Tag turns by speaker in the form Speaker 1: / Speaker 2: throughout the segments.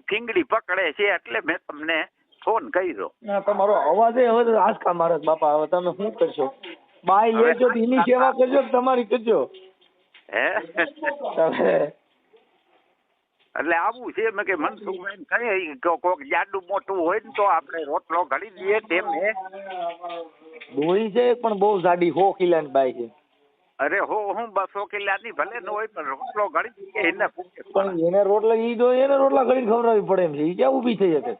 Speaker 1: ફીંગડી પકડે છે એટલે મેં તમને ફોન કર્યો.
Speaker 2: ના તમારો અવાજ હવે આંચકા મારે છે બાપા. હવે તમે શું કરશો? બાઈ લેજો તો એની સેવા કરજો કે તમારી કરજો?
Speaker 1: હે
Speaker 2: તમે
Speaker 1: એટલે આવું છે મેં કે મનસુખભાઈ કઈ કોક જાડું મોટું હોય ને તો આપણે રોટલો ઘડી દઈએ તેમ હે.
Speaker 2: ડોળી છે પણ બહુ જાડી 100 કિલાની બાઈ છે.
Speaker 1: અરે હું 200 કિલાની ભલે ન હોય પણ રોટલો ઘડી દઈએ એને પૂછે.
Speaker 2: પણ એને રોટલા ઈ તો એને રોટલા ઘડીને ખવડાવવી પડે એમ છે. ઈ ક્યાં ઊભી થઈ શકે?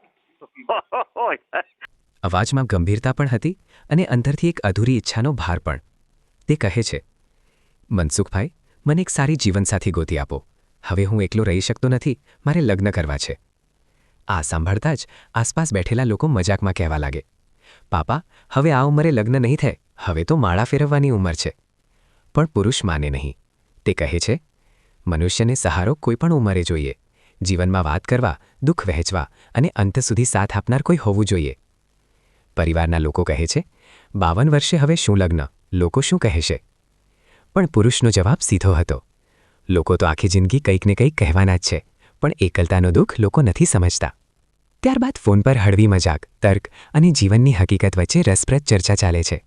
Speaker 3: અવાજમાં ગંભીરતા પણ હતી અને અંદરથી એક અધૂરી ઈચ્છાનો ભાર પણ. તે કહે છે, મનસુખભાઈ, મને એક સારી જીવનસાથી ગોતી આપો. હવે હું એકલો રહી શકતો નથી, મારે લગ્ન કરવા છે. આ સાંભળતા જ આસપાસ બેઠેલા લોકો મજાકમાં કહેવા લાગે, પાપા, હવે આ ઉંમરે લગ્ન નહીં થાય, હવે તો માળા ફેરવવાની ઉંમર છે. પણ પુરુષ માને નહીં. તે કહે છે, મનુષ્યને સહારો કોઈ પણ ઉંમરે જોઈએ. જીવનમાં વાત કરવા, દુઃખ વહેંચવા અને અંત સુધી સાથ આપનાર કોઈ હોવું જોઈએ. પરિવારના લોકો કહે છે, 52 વર્ષે હવે શું લગ્ન, લોકો શું કહેશે? પણ પુરુષનો જવાબ સીધો હતો, લોકો તો આખી જિંદગી કંઈક ને કંઈક કહેવાના જ છે, પણ એકલતાનો દુઃખ લોકો નથી સમજતા. ત્યારબાદ ફોન પર હળવી મજાક, તર્ક અને જીવનની હકીકત વચ્ચે રસપ્રદ ચર્ચા ચાલે છે.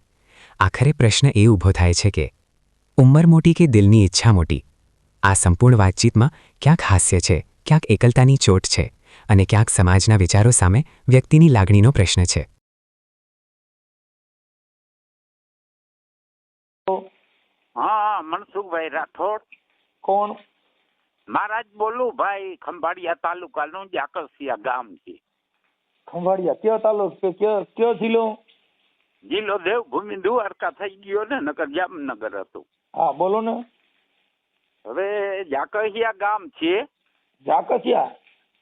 Speaker 3: આખરે પ્રશ્ન એ ઊભો થાય છે કે ઉંમર મોટી કે દિલની ઈચ્છા મોટી? આ સંપૂર્ણ વાતચીતમાં ક્યાંક હાસ્ય છે, ક્યાંક એકલતાની ચોટ છે અને ક્યાંક સમાજના વિચારો સામે વ્યક્તિની લાગણીનો પ્રશ્ન છે.
Speaker 1: હા, મનસુખભાઈ રાઠોડ.
Speaker 2: કોણ?
Speaker 1: મહારાજ બોલું ભાઈ. ખંભાળિયા તાલુકાનું જાકરસિયા ગામ છે.
Speaker 2: ખંભાળિયા કયો તાલુકો? કયો જિલ્લો?
Speaker 1: જિલ્લો દેવભૂમિ દ્વારકા થઈ ગયો ને, નકર જામનગર હતું.
Speaker 2: હા બોલો ને.
Speaker 1: હવે જાકરસિયા ગામ છે.
Speaker 2: જાકસિયા?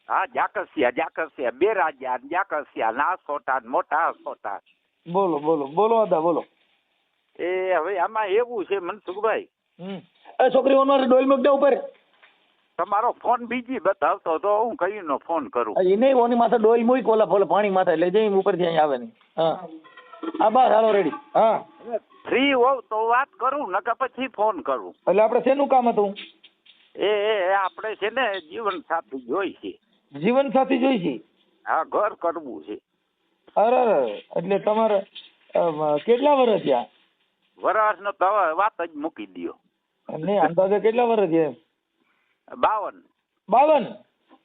Speaker 1: હા, જાકરસિયા બે રાજા જાકરસિયા, નાસોટા મોટા સોટા.
Speaker 2: બોલો અદા બોલો.
Speaker 1: એ હવે આમાં એવું છે મનસુખભાઈ,
Speaker 2: છોકરી ઓનર ડોલ મૂક દે ઉપર.
Speaker 1: તમારો ફોન બીજી બતાવતો તો હું કઈનો ફોન કરું.
Speaker 2: એ નહીં, ઓની માથે ડોલ મૂક, ઓલા ફોલે પાણી માથે લઈ જઈ ઉપરથી અહીં આવે નહીં. હા બસ હાલો રેડી. હા
Speaker 1: ફ્રી હોવ તો વાત કરું, નકર પછી ફોન કરું.
Speaker 2: એટલે આપણે શેનું કામ હતું?
Speaker 1: એ આપણે છે ને જીવન સાથી જોઈ છે.
Speaker 2: જીવન સાથી જોઈ છે?
Speaker 1: હા, ઘર કરવું છે.
Speaker 2: અરે એટલે તમારે કેટલા વર્ષ થયા?
Speaker 1: વરસનો તો વાત જ મૂકી દો.
Speaker 2: નહીં, અંદાજે કેટલા વર્ષ થયા?
Speaker 1: 52.
Speaker 2: 52?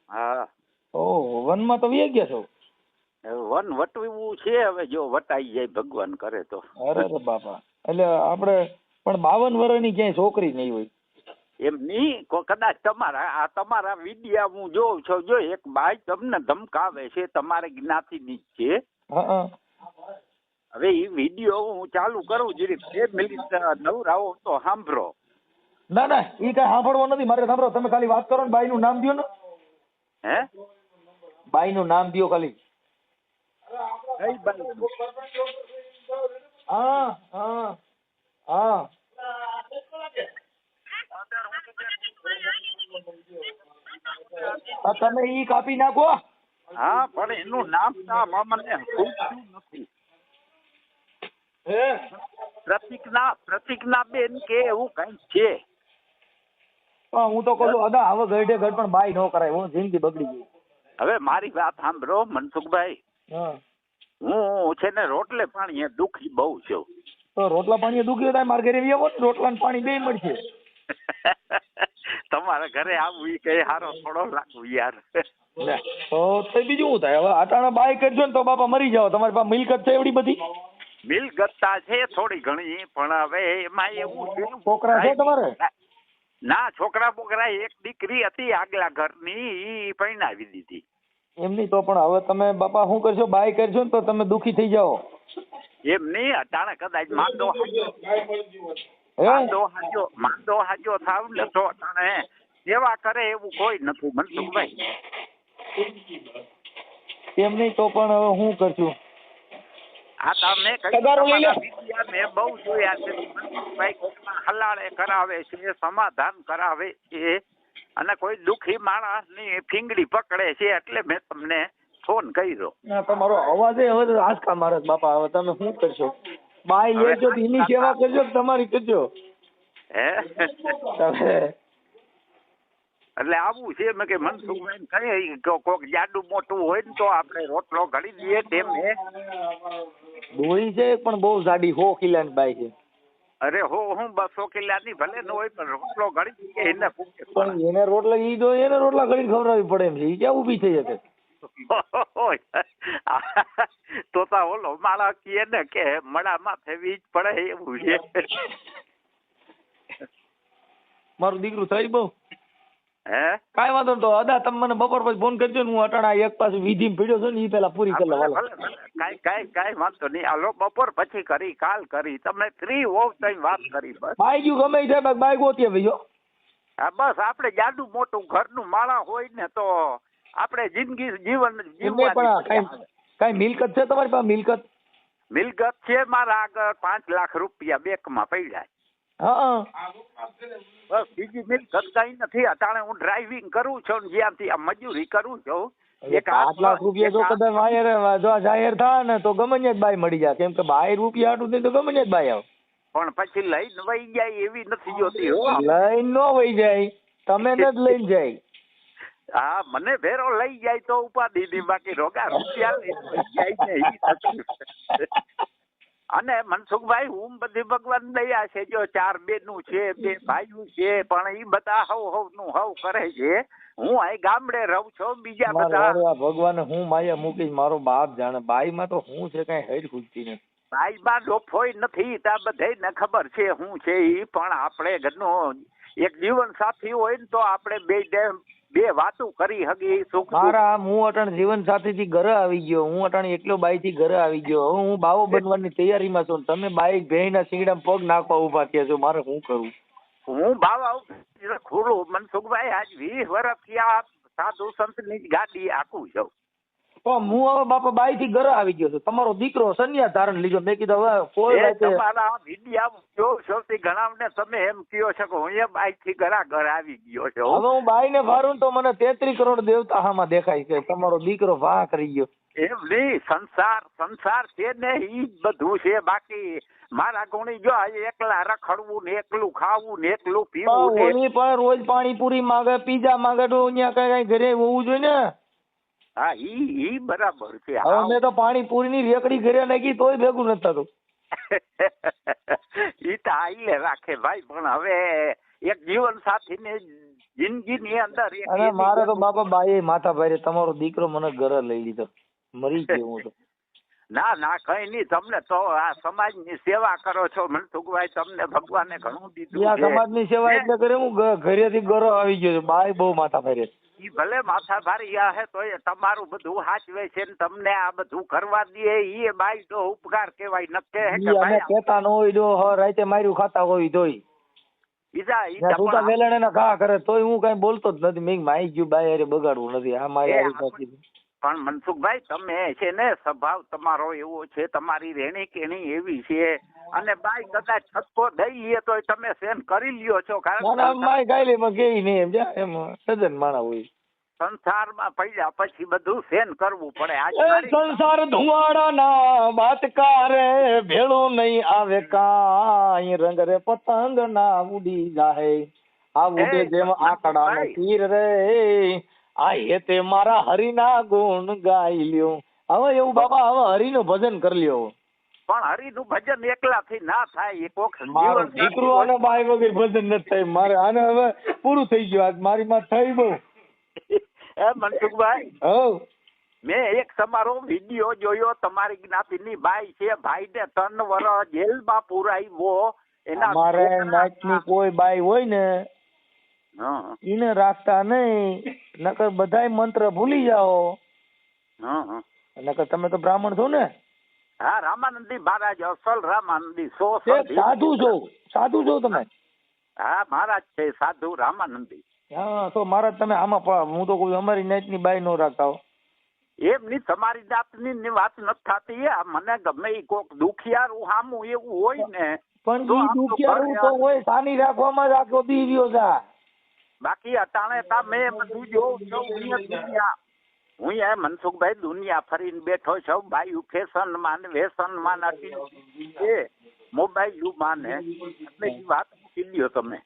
Speaker 1: હા.
Speaker 2: ઓહો, વનમાં તો વી ગયા છો.
Speaker 1: વન વટવું છે, હવે જો વટાઈ જાય ભગવાન કરે તો.
Speaker 2: અરે બાપા, એટલે આપણે પણ 52 વર્ષની ક્યાંય છોકરી નહીં હોય.
Speaker 1: એમ નહીં, કદાચ તમારા વિડિયા હું જોઉં છું. જો એક બાઈ તમને ધમકાવે છે, તમારે જ્ઞાતિની જ છે. હવે એ વિડિયો હું ચાલુ કરું, જરી 2 મિનિટ નવરાવો તો સાંભળો.
Speaker 2: ના એ કઈ સાંભળવો નથી મારે. સાંભળો, તમે ખાલી વાત કરો ને. બાઈનું નામ દો ને.
Speaker 1: હે?
Speaker 2: બાઈનું નામ દો ખાલી.
Speaker 1: કઈ બાઈ?
Speaker 2: હા તમે ઈ કાપી નાખો.
Speaker 1: હા, પણ એનું નામ મને પૂછ્યું નથી. પ્રતિજ્ઞા બેન કે એવું કઈ છે?
Speaker 2: હું તો કહું છું અદા, હવે ગઢે ગઢ પણ બાઈ ન કરાય. હું જિંદગી બગડી ગઈ.
Speaker 1: હવે મારી વાત સાંભળો મનસુખભાઈ. હું છે ને રોટલે પાણી દુખી બહુ છું.
Speaker 2: તો રોટલા પાણી દુખી થાય મારા ઘરે આવો, રોટલા ને પાણી બે મળશે.
Speaker 1: તમારા ઘરે આવવું એ કઈ હારો થોડો લાગવું યાર.
Speaker 2: તો બીજું શું થાય? હવે આટાણા બાય કરજો ને તો બાપા મરી જાવ. તમારી પાસે મિલકત છે એવડી બધી?
Speaker 1: મિલકતતા છે થોડી ઘણી, પણ હવે એમાં એવું છે.
Speaker 2: છોકરા છે તમારે?
Speaker 1: ના, છોકરા બોકરા એક દીકરી હતી આગલા ઘરની, ઈ પરણાવી દીધી.
Speaker 2: એમની તો પણ હવે તમે બાપા શું કરશો? બાય કરશો ને તો તમે દુખી થઈ જાઓ.
Speaker 1: એમ નહીં, અટાણે કદાચ માંદો હાજો થાવ ને તો અટાણે સેવા કરે એવું કોઈ નથી મનસુખભાઈ.
Speaker 2: એમ નહીં તો પણ હવે શું કરશું?
Speaker 1: આ તમે મેં બહુ જોયા છે મનસુખભાઈ. કોઈના હલાળે કરાવે છે, સમાધાન કરાવે છે, અને કોઈ દુખી માણસની ફીંગડી પકડે છે, એટલે મેં તમને ફોન કર્યો. ના,
Speaker 2: તમારો અવાજ હવે આંચકા મારે બાપા. હવે તમે શું કરશો? બાઈ લેજો તો એની સેવા કરજો કે તમારી કરજો?
Speaker 1: હે? એટલે આવું છે મેં કે મનસુખભાઈ કઈ કોક જાડું મોટું હોય ને તો આપણે રોટલો ઘડી દઈએ તેમ હે.
Speaker 2: ડોહી છે પણ બહુ જાડી 100 કિલાની બાઈ છે.
Speaker 1: અરે હું 200 કિલાની ભલે ન હોય પણ રોટલો ઘડી દઈએ એને
Speaker 2: પણ એને રોટલા ઈ જો એને રોટલા ઘડીને ખવડાવવી પડે એમ છે. ઈ ક્યાં ઊભી થઈ શકે?
Speaker 1: તો ઓલો માળા કહે ને કે મડામાં થવી જ પડે એવું છે.
Speaker 2: મારું દીકરું થઈ બહુ
Speaker 1: હે
Speaker 2: કાંઈ વાંધો નહીં. તો અદા તમે મને બપોર પછી ફોન કરજો ને હું અટાણા એક પાછું વિધિમાં પીડ્યો છું ને ઈ પેલા પૂરી કરી લઉં.
Speaker 1: કાંઈ વાંધો નહીં. હાલો બપોર પછી કરી કાલ કરી તમે ફ્રી હોવ તો વાત કરી બસ.
Speaker 2: બાઈ ગયું ગમે ઈ થાય બાઈ ગોતીએ ભાઈ.
Speaker 1: હા બસ આપણે જાડું મોટું ઘરનું માળા હોય ને તો આપણે જિંદગી જીવન જીવવાની.
Speaker 2: કાંઈ મિલકત છે તમારી પાસે?
Speaker 1: મિલકત છે મારા આગળ 5 લાખ રૂપિયા બેંકમાં પડ્યા.
Speaker 2: હા
Speaker 1: બસ બીજી મિલકત કઈ નથી. અટાણે હું ડ્રાઇવિંગ કરું છું ને જ્યાંથી આ મજૂરી કરું છું.
Speaker 2: 5 લાખ રૂપિયા જો કદાચ વાયર જો જાહેર થાય ને તો ગમે જ બાઈ મળી જાય. કેમ કે બાઈ રૂપિયા હાટું થઈ તો ગમે જ બાઈ આવે.
Speaker 1: પણ પછી લઈને વહી જાય એવી નથી જોતી.
Speaker 2: લઈને નો વહી જાય, તમે જ લઈને જાય.
Speaker 1: હા મને ભેરો લઈ જાય તો ઉપાધિ ની, બાકી રોગા રૂપિયા લઈને જાય ને ઈ તકલીફ. અને મનસુખભાઈ હું બધી ભગવાન દયા છે. જો 4 બેનું છે, 2 ભાઈઓ છે, પણ ઈ બધા હવ નું હવ કરે છે. હું અહીં ગામડે રહું છું. બીજા બધા
Speaker 2: ભગવાન હું માયા મૂકીશ મારો બાપ જાણે. બાઈમાં તો હું છે કઈ હેડ ખૂટતી નથી.
Speaker 1: બાઈમાં ડોફોય નથી તા બધાને ખબર છે હું છે ઈ. પણ આપણે ઘરનો એક જીવન સાથી હોય ને તો આપણે બે વાતો કરી હગી સુખ.
Speaker 2: મારા હું અટાણ જીવન સાથી થી ઘરે આવી ગયો. હું અટાણ એકલો બાઈ થી ઘરે આવી ગયો. હું બાવો બનવાની તૈયારીમાં છું. તમે બાઈ ભેંના શીંગડા પગ નાખવા ઉભા થયા છો. મારે શું કરવું?
Speaker 1: હું બાવા ખોલું મનસુખભાઈ આજ 20 વર્ષથી આ સાધુ સંત ની ગાડી આખું છું.
Speaker 2: તો હું હવે બાપા બાઈ થી ઘરે આવી ગયો છું. તમારો દીકરો સંન્યાસ ધારણ લીધો. મેં કીધું હવે કોઈ
Speaker 1: તમારા વિડિયા જો સૌથી ઘણા ને તમે એમ કયો છો કે હું એ બાઈ થી ઘર આવી ગયો છું.
Speaker 2: હવે હું બાઈ ને ફારું તો મને 33 કરોડ દેવતા હામાં દેખાય છે. તમારો દીકરો વાહ કરી ગયો.
Speaker 1: એમ નહીં, સંસાર છે ને ઈ બધું છે. બાકી મારા ગુણી જો એકલા રખડવું ને એકલું ખાવું ને એકલું પીવું ને
Speaker 2: પણ રોજ પાણીપુરી માંગે, પીઝા માંગે તો અહીંયા કઈ ઘરે હોવું જોઈએ ને.
Speaker 1: હા ઈ બરાબર છે.
Speaker 2: હવે મેં તો પાણીપુરી ની રેકડી ઘરે નાખી તોય ભેગું નથી થતું.
Speaker 1: ઈ તો આઈ રાખે ભાઈ. પણ હવે એક જીવન સાથી ને જિંદગી ની અંદર
Speaker 2: અને મારે તો બાપા બાઈ માથા ભાઈ તમારો દીકરો મને ઘરે લઈ લીધો. મરી ગયો હું તો.
Speaker 1: ના કઈ નહીં. તમને તો આ સમાજ ની સેવા કરો છો મનસુખભાઈ. તમને ભગવાને ઘણું દીધું.
Speaker 2: સમાજ ની સેવા એટલે કરે હું ઘરેથી ઘરે આવી ગયો છું. બાઈ બહુ માથા ભાઈ.
Speaker 1: ઈ ભલે માથા ભારી હે તો એ તમારું બધું હાચવે છે ને તમને આ બધું કરવા દે. ઈ બાઈ તો ઉપકાર કહેવાય. નક્કે
Speaker 2: કેતા ન હોય દો રાતે માર્યું ખાતા હોય તોય બીજા વેલણ એના ઘા કરે તોય હું કઈ બોલતો જ નથી. મેં માઈ ગયું બાઈ અરે બગાડવું નથી. આ મારી
Speaker 1: પણ મનસુખભાઈ તમે છે ને સ્વભાવ તમારો એવો છે, તમારી રેણી કેણી એવી છે. અને બાઈ કદાચ છક્કો દઈએ તો તમે સહન કરી લ્યો છો. કારણ સંસારમાં પડ્યા પછી બધું સહન કરવું પડે.
Speaker 2: સંસાર ધુવાડા ના બાતકારે ભેળું નહીં આવે કાંઈ. રંગ રે પતંગ ના ઉડી જાય આ ઉડે જેમ આકડા નો તીર રે. આ હેતે મારા હરિના ગુણ ગાઈ લ્યો. હવે એવું બાબા હવે હરિનું ભજન કરી લ્યો.
Speaker 1: પણ હરિનું ભજન એકલાથી ના થાય.
Speaker 2: મારો દીકરો અને બાઈ વગર ભજન નથી થાય મારે. આને હવે પૂરું થઈ ગયું. આજ મારી માં થઈ બહુ.
Speaker 1: મનસુખભાઈ મેં એક તમારો વિડીયો જોયો. તમારી જ્ઞાતિની બાઈ છે. ભાઈ ને 3 વર્ષ જેલમાં પુરાવ્યો. એના
Speaker 2: મારે નાચની કોઈ બાઈ હોય ને એને રાખતા નહીં. નકર બધાય મંત્ર ભૂલી જાઓ. નકર તમે તો બ્રાહ્મણ છો ને?
Speaker 1: હા રામાનંદી મહારાજ અસલ રામાનંદી.
Speaker 2: સાધુ છો તમે?
Speaker 1: હા મહારાજ છે સાધુ રામાનંદી.
Speaker 2: હા તો મહારાજ તમે આમાં હું તો કોઈ અમારી નાત ની બાઈ નો રાખતા હો.
Speaker 1: એમ ની તમારી જાતની વાત નથી થતી. મને ગમે ઈ કોક દુખિયારું હામું એવું હોય ને.
Speaker 2: પણ ઈ દુખિયારું તો હોય સાની રાખવામાં જ આખો દી રહ્યો છે.
Speaker 1: બાકી અટાણે તમે બધું જોઉં હું એ મનસુખભાઈ દુનિયા ફરીને બેઠો છું. બાયુ ફેશન માં વ્યસન માં નથી મોબાઈલ માં ને એટલે વાત મૂકી લ્યો તમે.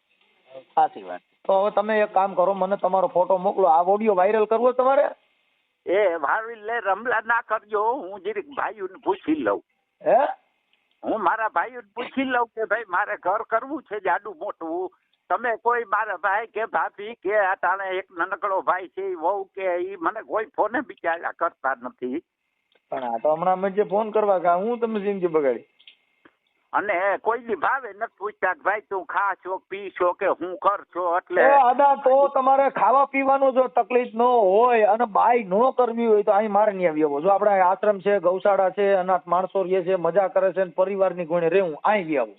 Speaker 2: સાચી વાત. તો હવે તમે એક કામ કરો, મને તમારો ફોટો મોકલો. આ ઓડિયો વાયરલ કરવો તમારે?
Speaker 1: એ ભાવી લે રમલા ના કરજો, હું જરીક ભાઈઓને પૂછી લઉં.
Speaker 2: હે?
Speaker 1: હું મારા ભાઈઓને પૂછી લઉં કે ભાઈ મારે ઘર કરવું છે જાડું મોટું. તમે કોઈ મારા ભાઈ કે ભાભી કે અટાણે એક નાનકડો ભાઈ છે ઈ વહુ કે ઈ મને કોઈ ફોને બિચારા કરતા નથી.
Speaker 2: પણ આ તો હમણાં અમે જે ફોન કરવા ગયા, હું તમે જિંદગી બગાડી.
Speaker 1: અને કોઈ દી ભાવે નથી પૂછતા કે ભાઈ તું ખા છો પી છો કે હું કર છો. એટલે
Speaker 2: આદા તો તમારે ખાવા પીવાનું જો તકલીફ ન હોય અને બાઈ ન કરવી હોય તો અહીં મારે નહીં આવી આવો. જો આપણે આશ્રમ છે, ગૌશાળા છે, અનાથ માણસો રહે છે, મજા કરે છે, પરિવારની કોઈને રહેવું, અહીં બી આવું.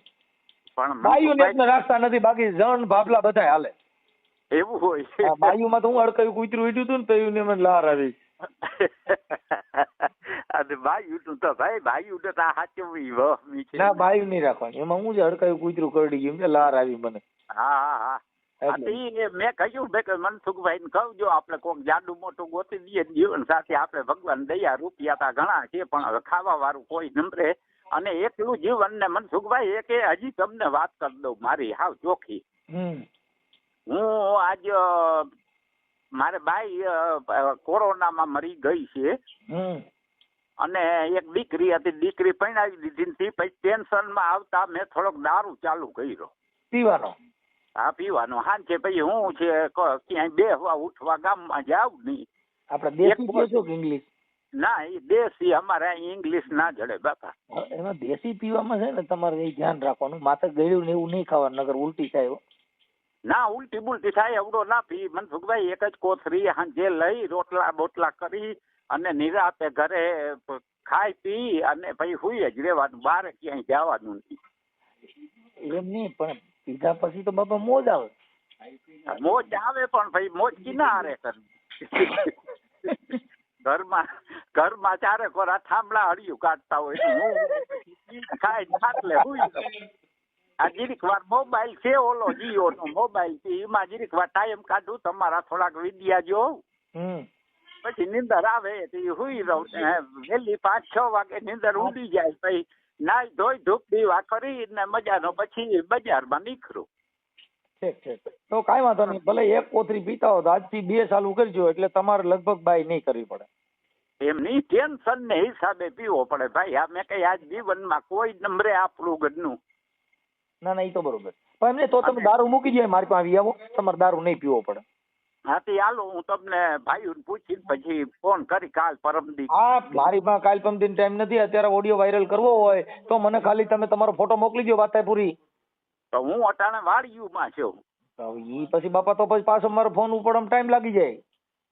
Speaker 1: પણ
Speaker 2: બાઈઓને રાખતા નથી, બાકી જણ ભાભલા બધા હાલે.
Speaker 1: એવું હોય
Speaker 2: બાઈઓમાં તો હું અડકાયું કૂતરું ઉડ્યું હતું ને તો એવું લાર આવી.
Speaker 1: અને બાયું તો ભાઈ બાયું તો સાચવવી વહમી છે.
Speaker 2: ના બાયું નહીં રાખવાની, એમાં હું જે અડકાયું કૂતરું કરડી ગયું લાર આવી મને.
Speaker 1: હા મેં કહ્યું મેં મનસુખભાઈ ને કહું જો આપણે કોઈક જાડું મોટું ગોતી દઈએ જીવન સાથે આપણે ભગવાન દયા રૂપિયા તા ઘણા છે પણ હવે ખાવા વાળું કોઈ નંબરે અને એકલું જીવન ને મનસુખભાઈ એક હજી તમને વાત કરી દઉં મારી હાવ ચોખ્ખી. હું આજ મારે બાઈ કોરોનામાં મરી ગઈ છે અને એક દીકરી હતી, દીકરી પરણાવી દીધી. પછી ટેન્શનમાં આવતા મેં થોડોક દારૂ ચાલુ કર્યો
Speaker 2: પીવાનો.
Speaker 1: હા પીવાનો. હા છે પછી હું છે ક્યાંય બેહવા ઉઠવા ગામમાં જાવ નહીં.
Speaker 2: આપણે દેશી પીવો છો કે ઇંગ્લિશ?
Speaker 1: ના એ દેશી, અમારે અહીં ઇંગ્લિશ ના જડે બાપા.
Speaker 2: એમાં દેશી પીવામાં છે ને તમારે એ ધ્યાન રાખવાનું, માથે ગળ્યું ને એવું નહીં ખાવાનું, નગર ઉલટી થાય.
Speaker 1: ના ઉલટી બુલટી થાય એવડો ના પી મનસુખભાઈ. એક જ કોથરી હાંજે લઈ રોટલા બોટલા કરી અને નિરાતે ઘરે ખાઈ પી અને પછી હુઈ જ રહેવાનું, બહાર ક્યાંય જવાનું નહીં.
Speaker 2: એમ નહીં પણ પીધા પછી તો બાપા મોજ આવે.
Speaker 1: મોજ આવે પણ ભાઈ મોજ કી ના હારે ઘરમાં ચારે કોરા થાંભલા હળિયું કાઢતા હોય હું ખાઈ ખાટલે હુઈ. આ જીરીક વાર મોબાઈલ છે ઓલો જીઓ નો મોબાઈલ છે એમાં જીરીક વાર ટાઈમ કાઢું, તમારા થોડાક વિડિયા જોઉં, પછી નીંદર આવે તો હુઈ રહું. વહેલી 5-6 વાગે નીંદર ઉડી જાય. પછી નાઈ ધોઈ ધૂપ દીવા કરીને મજાનો પછી બજારમાં નીકળું.
Speaker 2: તો કાંઈ વાંધો નહીં, ભલે એક કોથરી પીતા હો તો આજથી 2 ચાલુ કરજો એટલે તમારે લગભગ બાઈ નહીં કરવી પડે.
Speaker 1: એમની ટેન્શન ને હિસાબે પીવો પડે ભાઈ. આ મેં કઈ આજ જીવનમાં કોઈ નંબરે આપણું ઘરનું.
Speaker 2: ના એ તો બરોબર. પણ એમને તો તમે દારૂ મૂકી દો, મારી પાસે આવી આવો, તમારે દારૂ નહીં પીવો પડે.
Speaker 1: હા તે હાલો હું તમને ભાઈઓને પૂછીને પછી ફોન કરી કાલ પરમદી.
Speaker 2: હા મારી પાસે કાલ પરમદી ટાઈમ નથી, અત્યારે ઓડિયો વાયરલ કરવો હોય તો મને ખાલી તમે તમારો ફોટો મોકલી દો, વાત થાય પૂરી.
Speaker 1: તો હું અટાણે વાડીયુમાં છું.
Speaker 2: ઈ પછી બાપા તો પછી પાછો મારો ફોન ઉપર ટાઈમ લાગી જાય.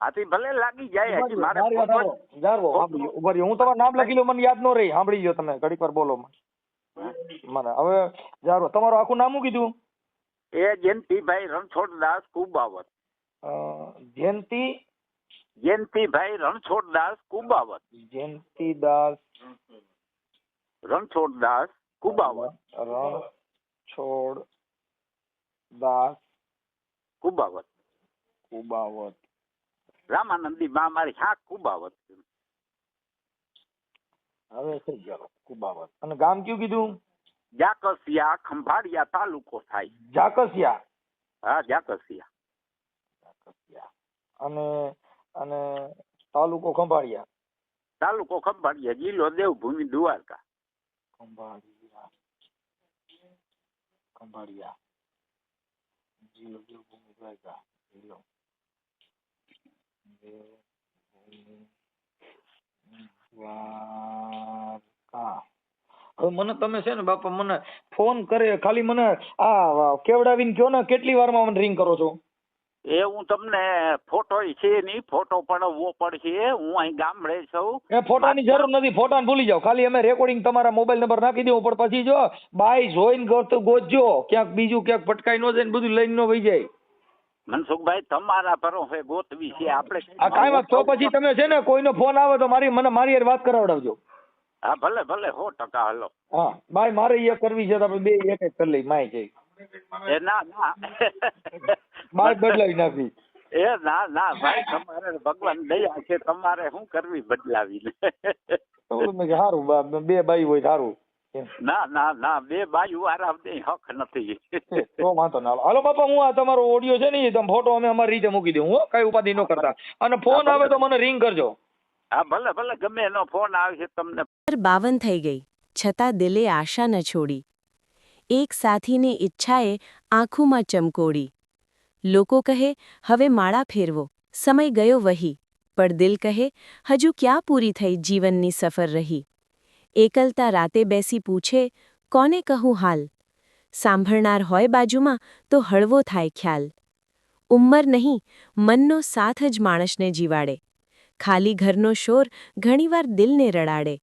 Speaker 1: હાથી ભલે લાગી જાય. હજી મારે
Speaker 2: ઉભા રહ્યો, હું તમારું નામ લખી લો, મને યાદ ન રહી. સાંભળી ગયો તમે ઘડીક વાર બોલો મને. હવે જારો તમારું આખું નામ શું કીધું?
Speaker 1: એ જયંતિભાઈ રણછોડદાસ કુબાવત. જયંતિભાઈ રણછોડદાસ કુબાવત.
Speaker 2: જયંતિદાસ
Speaker 1: રણછોડદાસ કુબાવત.
Speaker 2: રણછોડદાસ
Speaker 1: કુબાવત. રામાનંદી માં મારી શાક કુબાવત.
Speaker 2: હવે થઈ ગયો કુબાવત. અને ગામ કયું કીધું?
Speaker 1: જાકસિયા, ખંભાળિયા તાલુકો થાય.
Speaker 2: જાકસિયા?
Speaker 1: હા જાકસિયા.
Speaker 2: અને તાલુકો ખંભાળિયા?
Speaker 1: તાલુકો ખંભાળિયા, જિલ્લો દેવભૂમિ દ્વારકા.
Speaker 2: ખંભાળિયા જિલ્લો દેવભૂમિ દ્વારકા. હવે મને તમે છે ને બાપા મને ફોન કરે ખાલી મને આ કેવડાવીને કયો ને કેટલી વારમાં મને રિંગ કરો છો?
Speaker 1: એ હું તમને ફોટો છે નહીં, ફોટો પડવો પડશે. હું અહીં ગામડે છું.
Speaker 2: એ ફોટાની જરૂર નથી, ફોટાને ભૂલી જાઓ. ખાલી અમે રેકોર્ડિંગ તમારા મોબાઈલ નંબર નાખી દેવું. પણ પછી જો બાઈ જોઈને ગોતજો, ક્યાંક બીજું ક્યાંક ભટકાઈ ન જાય ને બધું લઈને ન વહી જાય.
Speaker 1: મનસુખભાઈ તમારા ભરોસે ગોતવી છે આપણે.
Speaker 2: આ કાંઈ વાત તો પછી તમે છે ને કોઈનો ફોન આવે તો મારી હારે વાત કરાવડાવજો.
Speaker 1: હા ભલે 100% હાલો.
Speaker 2: હા બાઈ મારે એ કરવી છે તો આપણે બે એક એક કરી લઈ. માય છે
Speaker 1: એ ના
Speaker 2: બાઈ બદલાવી નાખી.
Speaker 1: એ ના ભાઈ તમારે ભગવાન દયા છે, તમારે શું કરવી બદલાવી.
Speaker 2: સારું બે બાઈ હોય સારું.
Speaker 1: ના ના ના, બે બાજુ આરામની હક નથી.
Speaker 2: તો વાંધો ના હાલો બાપા, હું આ તમારો ઓડિયો છે ને એ તમે ફોટો અમે અમારી રીતે મૂકી દઉં, હો કઈ ઉપાધિ ન કરતા. અને ફોન આવે તો મને રિંગ કરજો.
Speaker 1: હા ભલે ભલે, ગમે એનો ફોન આવશે તમને.
Speaker 4: 52 થઈ ગઈ, છતાં દિલે આશા ન છોડી. એક સાથીની ઈચ્છાએ આંખોમાં ચમકોડી. લોકો કહે હવે માળા ફેરવો, સમય ગયો વહી. પણ દિલ કહે હજુ ક્યાં પૂરી થઈ જીવનની સફર રહી. એકલતા રાતે બેસી પૂછે કોને કહું હાલ. સાંભળનાર હોય બાજુમાં તો હળવો થાય ખ્યાલ. ઉંમર નહીં, મનનો સાથ જ માણસને જીવાડે. ખાલી ઘરનો શોર ઘણીવાર દિલને રડાડે.